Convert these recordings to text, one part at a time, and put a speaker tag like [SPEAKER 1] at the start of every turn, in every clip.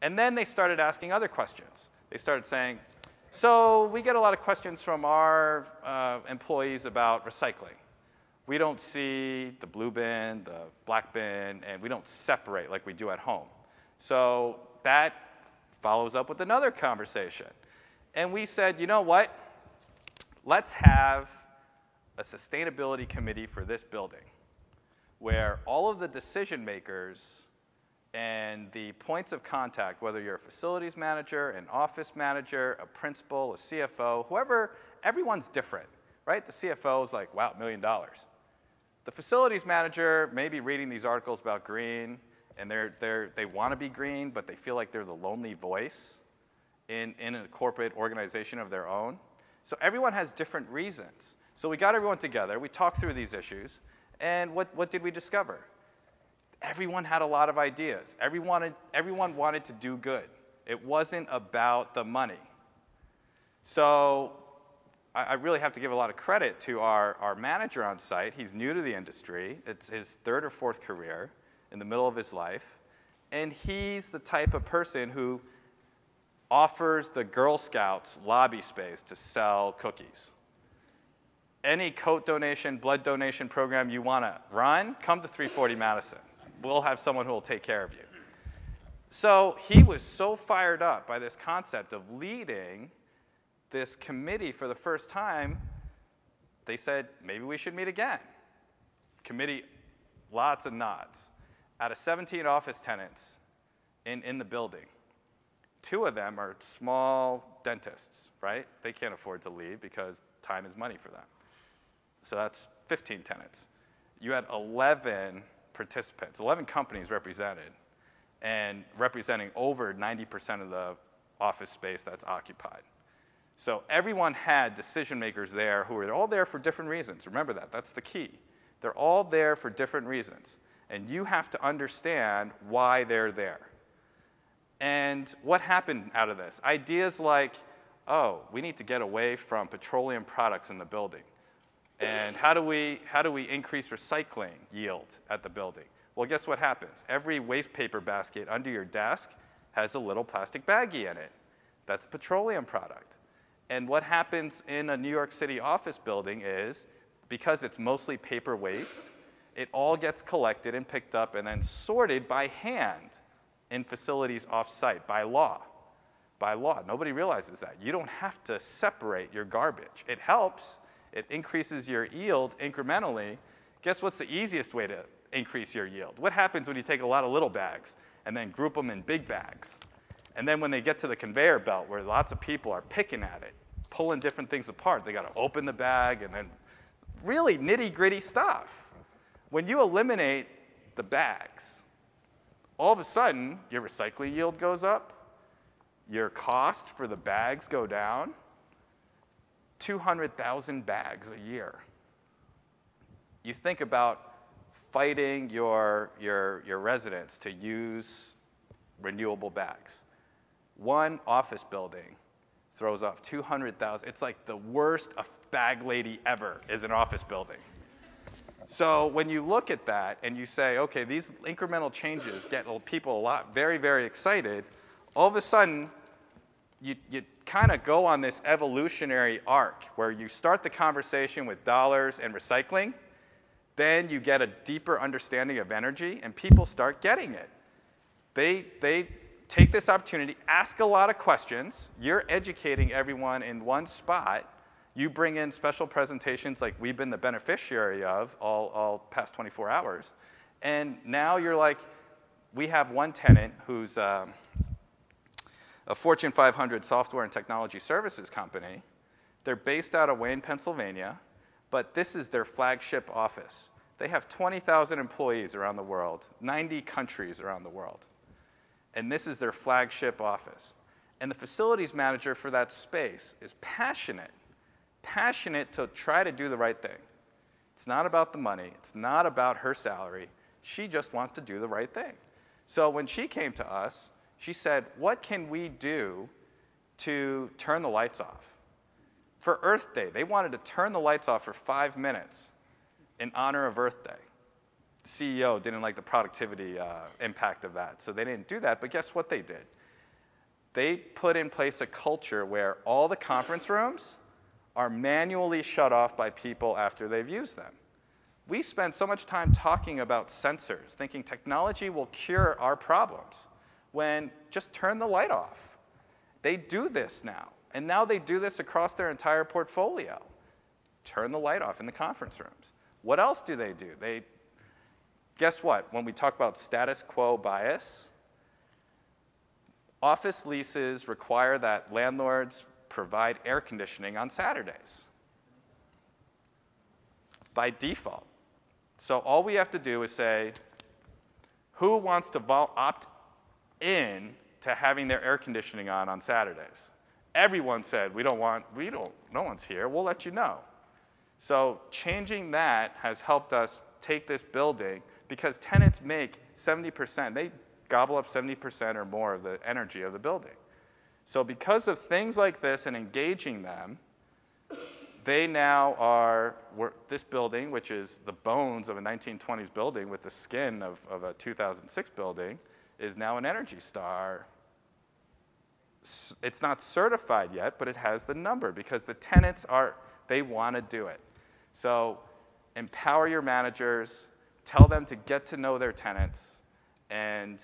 [SPEAKER 1] And then they started asking other questions. They started saying, so we get a lot of questions from our employees about recycling. We don't see the blue bin, the black bin, and we don't separate like we do at home. So that follows up with another conversation. And we said, you know what? Let's have a sustainability committee for this building where all of the decision makers and the points of contact, whether you're a facilities manager, an office manager, a principal, a CFO, whoever, everyone's different, right? The CFO is like, wow, $1 million. The facilities manager may be reading these articles about green, and they want to be green, but they feel like they're the lonely voice in a corporate organization of their own. So everyone has different reasons. So we got everyone together, we talked through these issues, and what did we discover? Everyone had a lot of ideas. Everyone wanted to do good. It wasn't about the money. So I really have to give a lot of credit to our manager on site. He's new to the industry. It's his third or fourth career in the middle of his life. And he's the type of person who offers the Girl Scouts lobby space to sell cookies. Any coat donation, blood donation program you want to run, come to 340 Madison. We'll have someone who will take care of you. So he was so fired up by this concept of leading this committee for the first time, they said, maybe we should meet again. Committee, lots of nods. Out of 17 office tenants in the building, 2 of them are small dentists, right? They can't afford to leave because time is money for them. So that's 15 tenants. You had 11 participants, 11 companies represented, and representing over 90% of the office space that's occupied. So everyone had decision makers there who were all there for different reasons. Remember that, that's the key. They're all there for different reasons. And you have to understand why they're there. And what happened out of this? Ideas like, oh, we need to get away from petroleum products in the building. And how do we increase recycling yield at the building? Well, guess what happens? Every waste paper basket under your desk has a little plastic baggie in it. That's a petroleum product. And what happens in a New York City office building is, because it's mostly paper waste, it all gets collected and picked up and then sorted by hand in facilities off-site by law. By law. Nobody realizes that. You don't have to separate your garbage. It helps. It increases your yield incrementally. Guess what's the easiest way to increase your yield? What happens when you take a lot of little bags and then group them in big bags? And then when they get to the conveyor belt where lots of people are picking at it, pulling different things apart, they got to open the bag and then really nitty-gritty stuff. When you eliminate the bags, all of a sudden your recycling yield goes up, your cost for the bags go down, 200,000 bags a year. You think about fighting your residents to use renewable bags. One office building throws off 200,000. It's like the worst bag lady ever is an office building. So when you look at that and you say, okay, these incremental changes get people very, very excited, all of a sudden you kind of go on this evolutionary arc where you start the conversation with dollars and recycling, then you get a deeper understanding of energy, and people start getting it. They take this opportunity, ask a lot of questions. You're educating everyone in one spot. You bring in special presentations like we've been the beneficiary of all past 24 hours. And now you're like, we have one tenant who's a Fortune 500 software and technology services company. They're based out of Wayne, Pennsylvania, but this is their flagship office. They have 20,000 employees around the world, 90 countries around the world. And this is their flagship office. And the facilities manager for that space is passionate to try to do the right thing. It's not about the money. It's not about her salary. She just wants to do the right thing. So when she came to us, she said, what can we do to turn the lights off? For Earth Day, they wanted to turn the lights off for 5 minutes in honor of Earth Day. The CEO didn't like the productivity impact of that, so they didn't do that, but guess what they did? they put in place a culture where all the conference rooms are manually shut off by people after they've used them. We spend so much time talking about sensors, thinking technology will cure our problems, when just turn the light off. They do this now, and now they do this across their entire portfolio. Turn the light off in the conference rooms. What else do? Guess what? When we talk about status quo bias, office leases require that landlords provide air conditioning on Saturdays by default. So all we have to do is say, who wants to opt in to having their air conditioning on Saturdays? Everyone said, no one's here, we'll let you know. So changing that has helped us take this building, because tenants make 70%, they gobble up 70% or more of the energy of the building. So because of things like this and engaging them, they now are, this building, which is the bones of a 1920s building with the skin of a 2006 building, is now an Energy Star. It's not certified yet, but it has the number because the tenants they want to do it. So empower your managers, tell them to get to know their tenants, and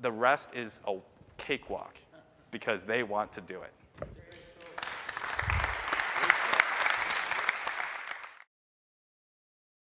[SPEAKER 1] the rest is a cakewalk because they want to do it.